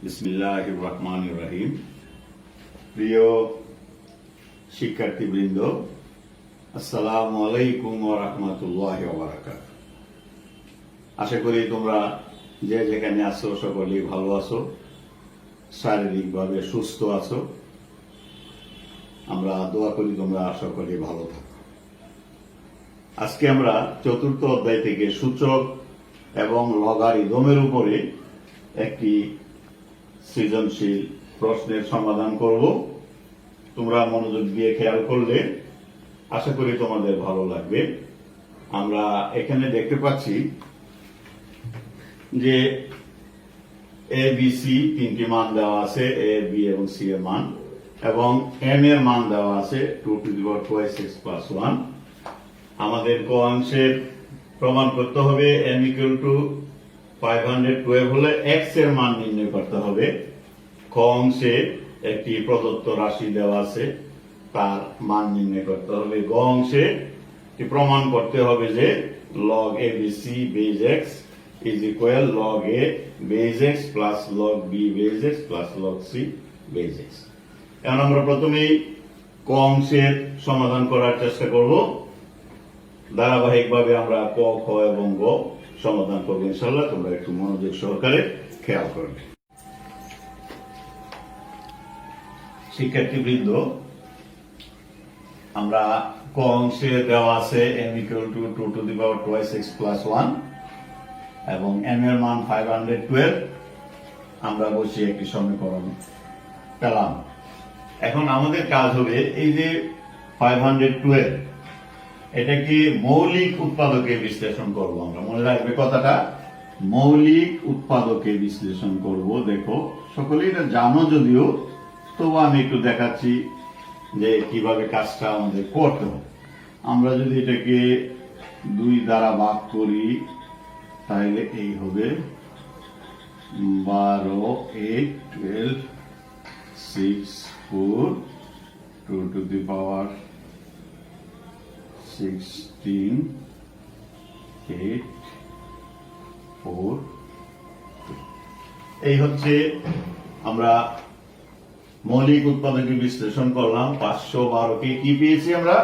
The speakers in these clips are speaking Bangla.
বিসমিল্লাহির রহমানির রহিম। প্রিয় শিক্ষার্থীবৃন্দ, আসসালামু আলাইকুম ওয়া রাহমাতুল্লাহি ওয়া বারাকাতুহু। আশা করি তোমরা যে যেখানে আছো সকলেই ভালো আছো, শারীরিকভাবে সুস্থ আছো। আমরা দোয়া করি তোমরা সকলেই ভালো থাকো। আজকে আমরা চতুর্থ অধ্যায় থেকে সূচক এবং লগারিদমের উপরে একটি সৃজনশীল প্রশ্নের সমাধান করব। তোমরা মনোযোগ দিয়ে খেয়াল করলে আশা করি তোমাদের ভালো লাগবে। আমরা এখানে দেখতে পাচ্ছি যে এ বি সি তিনটি মান দেওয়া আছে, এ বি এবং সি এর মান, এবং এম এর মান দেওয়া আছে 2^2x+1। আমাদের ক অংশের প্রমাণ করতে হবে m = 512 হলে x এর মান নির্ণয় করতে হবে। খ অংশে একটি প্রদত্ত রাশি দেওয়া আছে, তার মান নির্ণয় করতে হবে। গ অংশে প্রমাণ করতে হবে যে log abc base x is equal log a base x plus log b base x plus log c base x। এখন আমরা প্রথমেই ক অংশের সমাধান করার চেষ্টা করব। ধারাবাহিকভাবে আমরা ক, খ এবং গ সমাধান করবো ইনশাআল্লাহ। তোমরা একটু মনোযোগ সহকারে খেয়াল করবে। শিক্ষার্থীবৃন্দ, আমরা ক অংশে দেওয়া আছে m = 2^2x+1 এবং m এর মান 512। আমরা বসে একটি সমীকরণ পেলাম। এখন আমাদের কাজ হবে এই যে 512, এটাকে মৌলিক উৎপাদকে বিশ্লেষণ করব। আমরা মনে রাখবে কথাটা, মৌলিক উৎপাদকে বিশ্লেষণ করব। দেখো সকলেই এটা জানো যদিও, তবু আমি একটু দেখাচ্ছি যে কিভাবে কাজটা আমাদের করতে হবে। আমরা যদি এটাকে 2 দ্বারা ভাগ করি তাহলে এই হবে 12, 8, 12, 6, 4, 2^16, 8, 4, 2। এই হচ্ছে আমরা মৌলিক উৎপাদকে বিশ্লেষণ করলাম। 512কে কি পেয়েছি আমরা?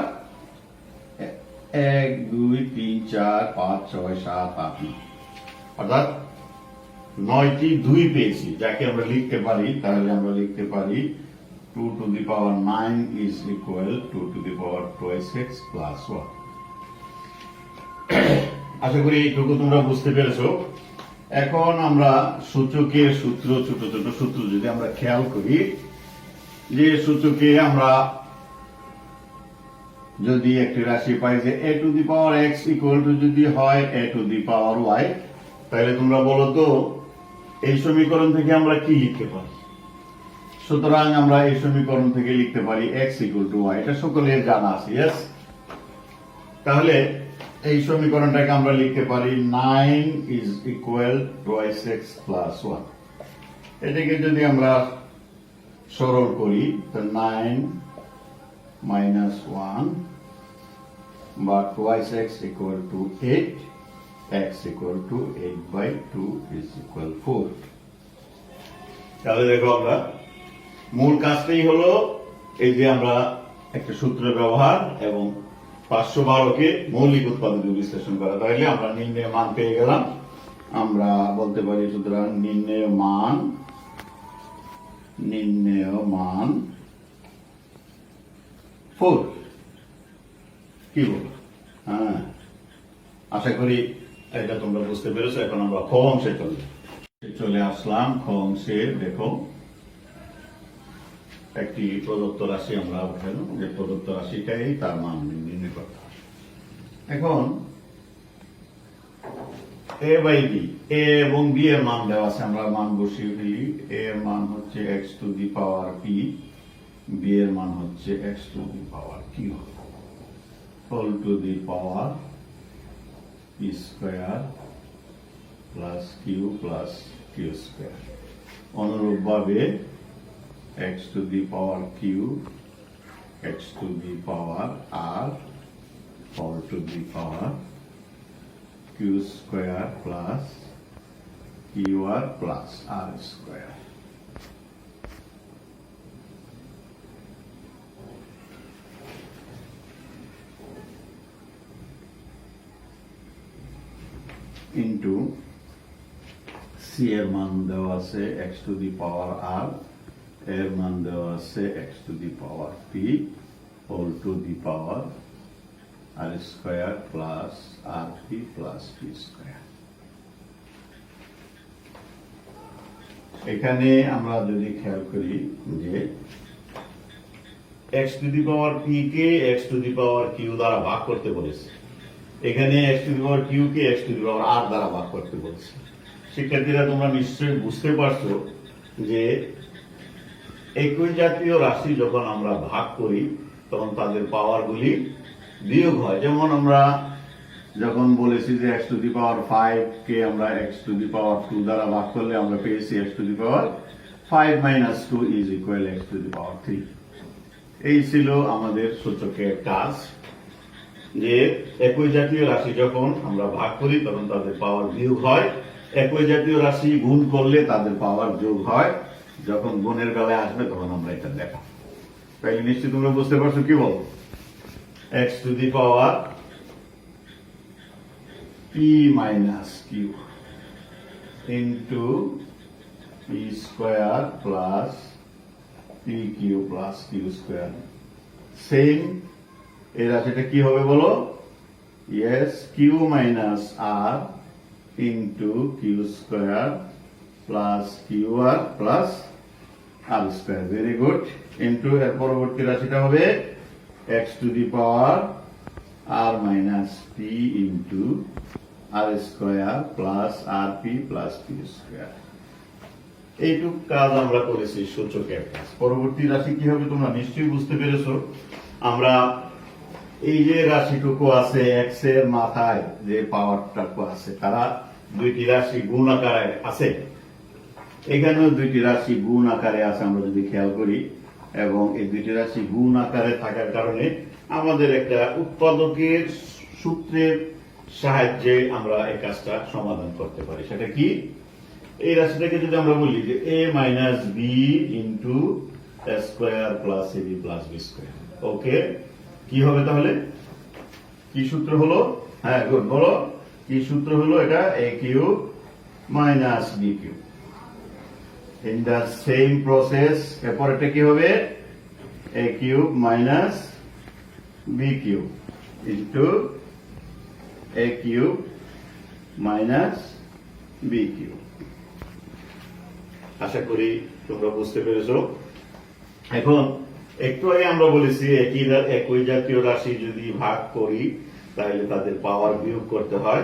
1, 2, 3, 4, 5, 6, 7, 8, 9, অর্থাৎ 9টি 2 পেয়েছি, যাকে আমরা লিখতে পারি। তাহলে আমরা লিখতে পারি 2^9 is equal 2^2x+1। আশা করি এইটুকু তোমরা বুঝতে পেরেছো। এখন আমরা সূচকের সূত্র, ছোট ছোট সূত্র যদি আমরা খেয়াল করি, যে সূচকে আমরা যদি একটি রাশি পাই যে a⁴x যদি হয় a⁴y, তাহলে তোমরা বলো তো এই সমীকরণ থেকে আমরা কি লিখতে পারি? সুতরাং আমরা এই সমীকরণ থেকে লিখতে পারি x = y। এটা সকলের জানা আছে, यस। তাহলে এই সমীকরণটাকে আমরা লিখতে পারি 9 is equal to x+1। এটাকে যদি আমরা সরল করি তো 9 - 1 বা 2x = 8, x = 8/2 is equal 4। তাহলে দেখো আমরা মূল কাজটাই হলো এই যে আমরা একটা সূত্র ব্যবহার এবং 512কে মৌলিক উৎপাদকে বিশ্লেষণ করা। তাহলে আমরা নির্ণয় মান পেয়ে গেলাম। আমরা বলতে পারি সুতরাং নির্ণয় মান 4। কি বল? হ্যাঁ, আশা করি এটা তোমরা বুঝতে পেরেছো। এখন আমরা খ অংশে চলে আসলাম। খ অংশে দেখো একটি প্রদত্ত রাশি আমরা উঠালাম, যে প্রদত্ত রাশিটাই তার মান নির্ণয় করতে হবে। এখন a/b, a এবং b এর মান দেওয়া আছে, আমরা মান বসিয়ে ফেলি। a এর মান হচ্ছে x⁻p, b এর মান হচ্ছে x⁻q whole to the power p² plus q plus q²। অনুরূপভাবে x⁻q, x⁻r whole to the power q² plus qr plus r²। Into c এর মান দেওয়া আছে এক্স টু দি পাওয়ার আর, এর মান দেওয়া আছে x to the power p whole to the power r square plus r p plus p square. এখানে আমরা যদি খেয়াল করি যে x to the power p কে x to the power q দ্বারা ভাগ করতে বলেছে, এখানে x to the power q কে x to the power r দ্বারা ভাগ করতে বলেছে। শিক্ষার্থীরা তোমরা নিশ্চয়ই বুঝতে পারছো যে একই জাতীয় রাশি যখন আমরা ভাগ করি তখন তাদের পাওয়ার গুলি বিয়োগ হয়। যেমন আমরা যখন বলেছি যে এক্স টু দি পাওয়ার 5 কে আমরা এক্স টু দি পাওয়ার 2 দ্বারা ভাগ করলে আমরা পেয়েছি x to the power 5 minus 2 is equal x to the power 3। এই ছিল আমাদের সূচকের কাজ, যে একই জাতীয় রাশি যখন আমরা ভাগ করি তখন তাদের পাওয়ার বিয়োগ হয়, একই জাতীয় রাশি গুণ করলে তাদের পাওয়ার যোগ হয়। যখন গুণের বেলায় আসবে তখন আমরা এটা দেখাবো। তাইলে নিশ্চয়ই তোমরা বুঝতে পারছো কি বল, x to the power p minus q into p square plus p q plus q square. Same এই রাশিটা কি হবে বলো, yes q minus r into q square plus q r plus r square. Very good. Into এর পরবর্তী রাশিটা হবে x to the power r minus p into r square plus r p plus p square. এইটুক কাজ আমরা করেছি সূচকের কাজ। পরবর্তী রাশি কি হবে তোমরা নিশ্চয়ই বুঝতে পেরেছো। আমরা এই যে রাশিটুকু আছে এক্স এর মাথায় যে পাওয়ারটুকু আছে, তারা দুইটি রাশি গুণ আকারে আছে, এখানেও দুইটি রাশি গুণ আকারে আছে আমরা যদি খেয়াল করি, এবং এই দুইটি রাশি গুণ আকারে থাকার কারণে আমাদের একটা উৎপাদকের সূত্রের সাহায্যে আমরা এই কাজটা সমাধান করতে পারি। সেটা কি, এই রাশিটাকে যদি আমরা বলি যে a minus b into square plus a b plus b square. Okay, কি হবে তাহলে, কি সূত্র হলো, হ্যাঁ গুড বলো, কি সূত্র হলো এটা, a cube minus b cube. In the same process এরপর এটা কি হবে, a cube minus b cube into a cube minus b cube. আশা করি তোমরা বুঝতে পেরেছো। এখন একটু আগে আমরা বলেছি একই জাতীয় রাশি যদি ভাগ করি তাহলে তাদের পাওয়ার বিয়োগ করতে হয়।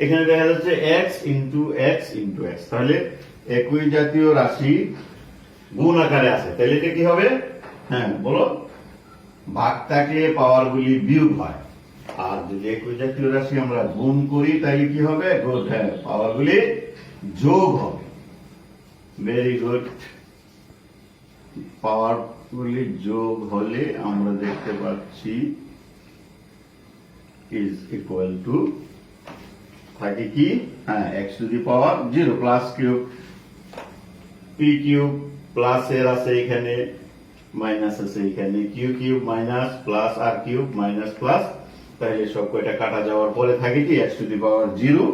এখানে দেখা যাচ্ছে x into x into x, তাহলে একই জাতীয় রাশি গুণ আকারে আছে, তাহলে এটা কি হবে, হ্যাঁ বলো, ভাগ থাকলে পাওয়ার গুলি বিয়োগ হয়। আর যদি একই জাতীয় রাশি আমরা গুণ করি তাহলে কি হবে, গুড, হ্যাঁ পাওয়ার গুলি যোগ হবে। Very good. পাওয়ার গুলি যোগ হলে আমরা দেখতে পাচ্ছি ইজ ইকুয়াল টু থাকে কি, হ্যাঁ x to the power 0 plus cube P cube plus এর আছে এখানে, মাইনাস আছে এখানে, কিউ কিউব মাইনাস প্লাস আর কিউব মাইনাস প্লাস, তাহলে সব কয়টা কাটা যাওয়ার পরে থাকে কি এক্স টু দি পাওয়ার 0।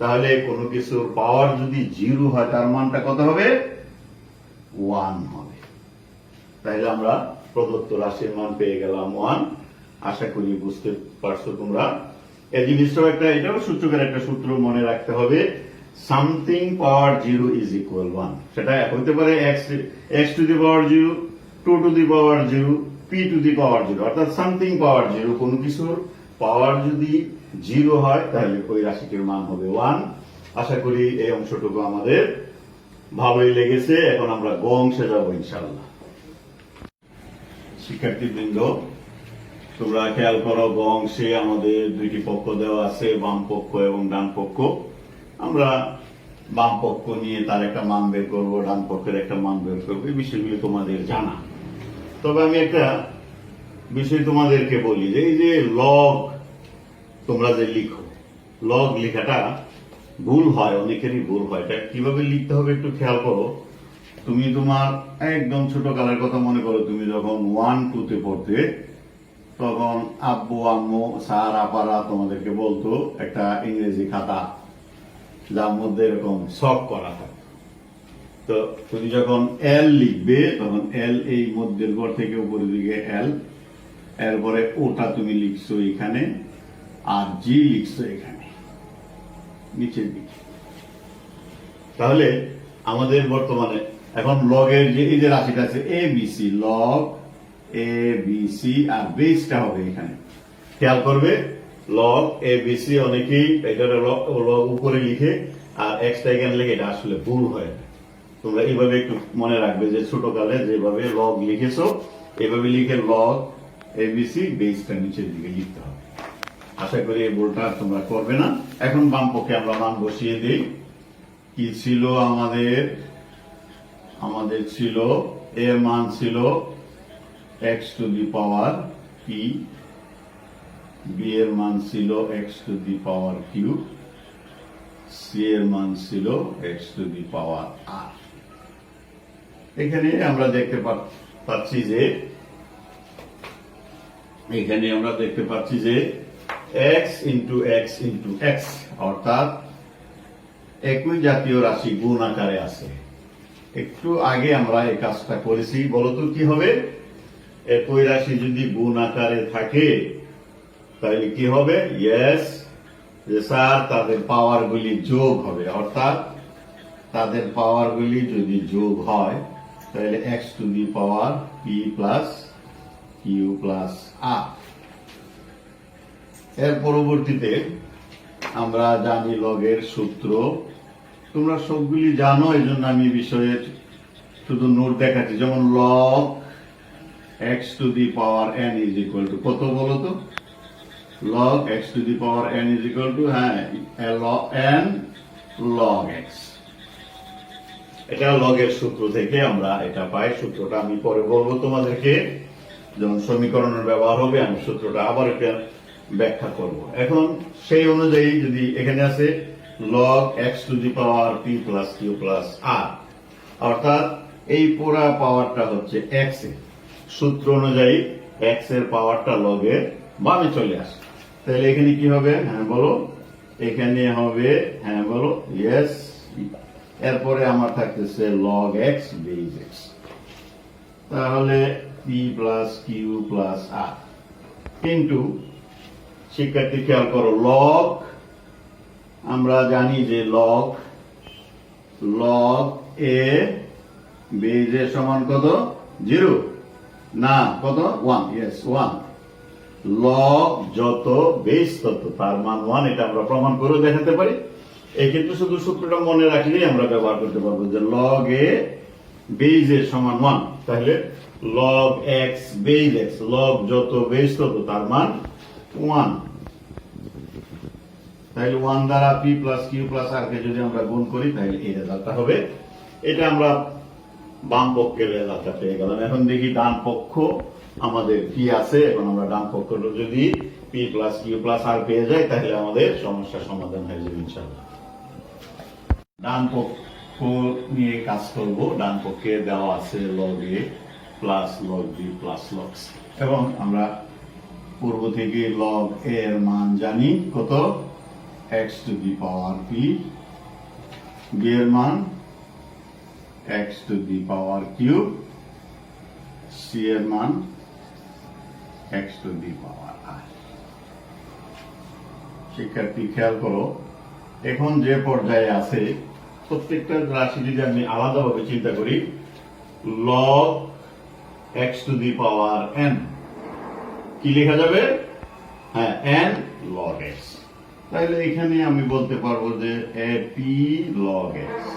তাহলে কোনো কিছুর পাওয়ার যদি 0 হয় তার মানটা কত হবে, 1 হবে। তাহলে আমরা প্রদত্ত রাশির মান পেয়ে গেলাম 1। আশা করি বুঝতে পারছো তোমরা। এই জিনিসটাও একটা, এটাও সূচকের একটা সূত্র মনে রাখতে হবে, সামথিং পাওয়ার 0 ইজ ইকুয়াল 1। সেটা হতে পারে x to the power 0, 2 to the power 0, p to the power 0, অর্থাৎ সামথিং পাওয়ার 0। কোনো কিছুর পাওয়ার যদি 0 হয় তাহলে ওই রাশিটির মান হবে 1। আশা করি এই অংশটুকু আমাদের ভালোই লেগেছে। এখন আমরা গ অংশে যাবো ইনশাআল্লাহ। শিক্ষার্থীবৃন্দ তোমরা খেয়াল করো, গ অংশে আমাদের দুইটি পক্ষ দেওয়া আছে, বাম পক্ষ এবং ডান পক্ষ। আমরা বাম পক্ষ নিয়ে তার একটা মান বের করবো, ডান পক্ষের একটা মান বের করবো, এই বিষয়গুলি তোমাদের জানা। তবে আমি একটা বিষয় তোমাদেরকে বলি যে এই যে লগ তোমরা যে লিখো, লগ লেখাটা ভুল হয়, অনেকেরই ভুল হয়। এটা কিভাবে লিখতে হবে একটু খেয়াল করো। তুমি তোমার একদম ছোট কালের কথা মনে করো, তুমি যখন 1 2 তে পড়তে তখন আব্বু আম্মু স্যার আপারা তোমাদেরকে বলতো একটা ইংরেজি খাতা যার মধ্যে এরকম সব করা থাকে। তো তুমি যখন এল লিখবে তখন এল এই মধ্যের ঘর থেকে উপরের দিকে এল, এরপরে ওটা তুমি লিখছো এখানে আর জি লিখছো এখানে নিচের দিকে। তাহলে আমাদের বর্তমানে এখন লগের যে এই যে রাশিটা আছে A B C, log A B C আর বেসটা হবে এখানে। খেয়াল করবে লগ এ বি সি অনেকেই এটা লগ উপরে লিখে আর এক্সট্রা এখানে লিখে, এটা আসলে ভুল হয়। তোমরা এইভাবে একটু মনে রাখবে যে ছোটকালে যেভাবে লগ লিখেছো এভাবে লিখে লগ এবিসি বেসটা নিচের দিকে লিখতে হবে। আশা করি এই ভুলটা তোমরা করবে না। এখন বাম পক্ষে আমরা মান বসিয়ে দিই। কি ছিল আমাদের ছিল এর মান ছিল x to the power p, b এর মান ছিল x to the power q, c এর মান ছিল এক্স টু দি পাওয়ার আর। এখানে আমরা দেখতে পাচ্ছি যে x into x into x অর্থাৎ একই জাতীয় রাশি গুণ আকারে আছে। একটু আগে আমরা এই কাজটা করেছি। বলতো কি হবে? একই রাশি যদি গুণ আকারে থাকে তাহলে কি হবে? ইয়েস, যে স্যার তাদের পাওয়ার গুলি যোগ হবে, অর্থাৎ তাদের পাওয়ার গুলি যদি যোগ হয় তাহলে x to the power p plus q plus r. এর পরবর্তীতে আমরা জানি লগের সূত্র, তোমরা সবগুলি জানো, এই জন্য আমি বিষয়ে শুধু নোট দেখাচ্ছি। যেমন log x to the power N is equal to কত বলো তো? Log x to the power N is equal to N log x. এটা লগের সূত্র থেকে আমরা এটা পাই। সূত্রটা আমি পরে বলবো তোমাদেরকে, যখন সমীকরণের ব্যবহার হবে আমি সূত্রটা আবার এটা ব্যাখ্যা করব। এখন সেই অনুযায়ী যদি এখানে আছে log x to the power p plus q plus r, অর্থাৎ এই পুরা পাওয়ারটা হচ্ছে এক্স এর। সূত্র অনুযায়ী এক্স এর পাওয়ারটা লগের বামে চলে আসে। তাহলে এখানে কি হবে? হ্যাঁ বলো। এখানে হবে হ্যাঁ বলো, ইয়েস। এরপরে আমার থাকতেছে লগ এক্স বেজ এক্স, তাহলে পি প্লাস কিউ প্লাস আর। কিন্তু শিক্ষার্থী খেয়াল করো, লগ আমরা জানি যে লগ এ বেজ এর সমান কত? 0 না কত? 1। ইয়েস 1। লগ যত বেস তত তার মান 1, এটা আমরা প্রমাণ করে দেখাতে পারি। এই ক্ষেত্রে শুধু সূত্রটা মনে রাখলেই আমরা ব্যবহার করতে পারবো যে লগ এ বেজ এর সমান 1। তাহলে log x base x, log যত বেস তত তার মান 1। তাহলে 1 দ্বারা p plus q plus r কে যদি আমরা গুণ করি তাহলে এই রেজাল্টটা হবে। এটা আমরা বাম পক্ষের রেজাল্টটা পেয়ে গেলাম। এখন দেখি ডান পক্ষ আমাদের কি আছে। এখন আমরা ডান পক্ষটা যদি পি প্লাস কিউ প্লাস আর পেয়ে যাই তাহলে আমাদের সমস্যার সমাধান হয়ে যাবে ইনশাআল্লাহ। ডান পক্ষ নিয়ে কাজ করব। ডান পক্ষে দেওয়া আছে log a plus log b plus log c, এবং আমরা পূর্ব থেকে লগ এ এর মান জানি কত? x to the power p, b এর মান x to the power q, c এর মান x টু দি পাওয়ার আর। শিক্ষার্থী খেয়াল করো, এখন যে পর্যায়ে আছে প্রত্যেকটা রাশি যদি আমি আলাদাভাবে চিন্তা করি, log x to the power N কি লেখা যাবে? হ্যাঁ, এন লগ এক্স। তাহলে এখানে আমি বলতে পারবো যে a p log x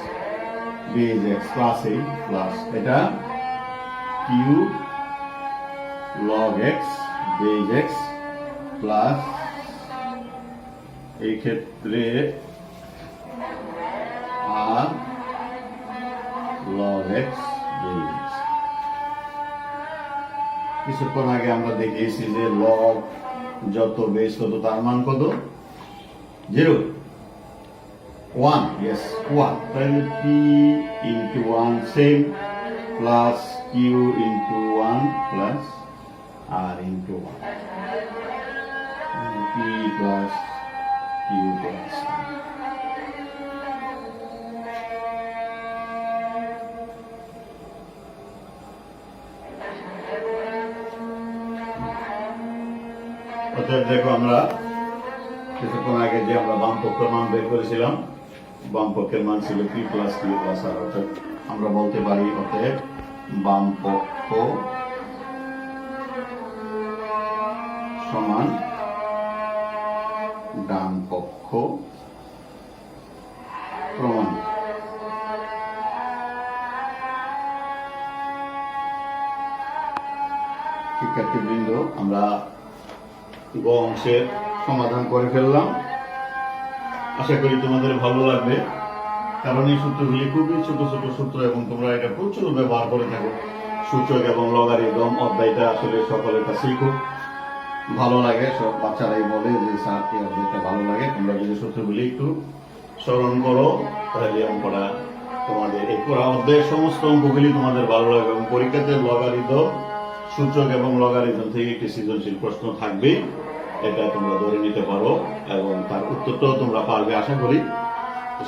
base x plus এই প্লাস এটা q log x base x plus এই ক্ষেত্রে r log x base x. কিছুক্ষণ আগে আমরা দেখিয়েছি যে লগ যত বেস তত তার মান কত? 0 1। ইয়েস 1। তাহলে p into 1 same plus q into 1 plus r into 1 p plus q plus অতএব দেখো আমরা কিছুক্ষণ আগে যে আমরা বাম পক্ষের মান বের করেছিলাম, বাম পক্ষের মান ছিল p plus q plus r। অর্থাৎ আমরা বলতে পারি অতএব বাম পক্ষ সমান ডান পক্ষ প্রমাণিত। শিক্ষার্থীবৃন্দ, আমরা গ অংশের সমাধান করে ফেললাম। আশা করি তোমাদের ভালো লাগবে, কারণ এই সূত্রগুলি খুবই ছোট ছোট সূত্র এবং তোমরা এটা প্রচুর ব্যবহার করে থাকো। সূচক এবং লগারিদম অধ্যায়টা আসলে সকলের কাছেই খুব ভালো লাগে, সব বাচ্চারাই বলে যে স্যার এই অধ্যায়টা ভালো লাগে। তোমরা যদি সূত্রগুলি একটু স্মরণ করো তাহলে অঙ্কটা তোমাদের এই পুরো অধ্যায়ের সমস্ত অঙ্কগুলি তোমাদের ভালো লাগবে। এবং পরীক্ষাতে লগারিদম, সূচক এবং লগারিদম থেকে একটি সৃজনশীল প্রশ্ন থাকবে, এটা তোমরা ধরে নিতে পারো এবং তার উত্তরটাও তোমরা পারবে আশা করি।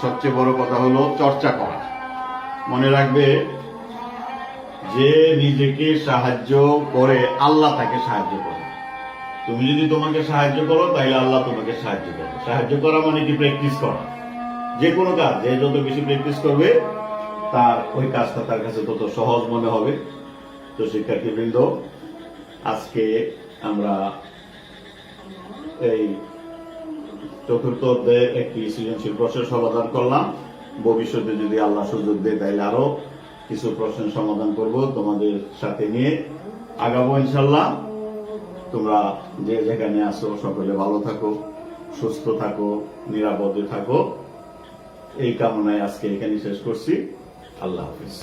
সবচেয়ে বড় কথা হলো চর্চা করা। মনে রাখবে যে নিজেকে সাহায্য করে আল্লাহ তাকে সাহায্য করে। তুমি যদি তোমাকে সাহায্য করো তাহলে আল্লাহ তোমাকে সাহায্য করবে। সাহায্য করা মানে কি? প্র্যাকটিস করা। যে কোনো কাজ যে যত বেশি প্র্যাকটিস করবে তার ওই কাজটা তার কাছে তত সহজ মনে হবে। তো শিক্ষার্থীবৃন্দ, আজকে আমরা এই চতুর্থ অধ্যায়ের একটি সৃজনশীল প্রশ্নের সমাধান করলাম। ভবিষ্যতে যদি আল্লাহ সুযোগ দেয় তাহলে আরো কিছু প্রশ্নের সমাধান করব, তোমাদের সাথে নিয়ে আগাবো ইনশাল্লাহ। তোমরা যে যেখানে আসো সকলে ভালো থাকো, সুস্থ থাকো, নিরাপদে থাকো, এই কামনায় আজকে এখানে শেষ করছি। আল্লাহ হাফিজ।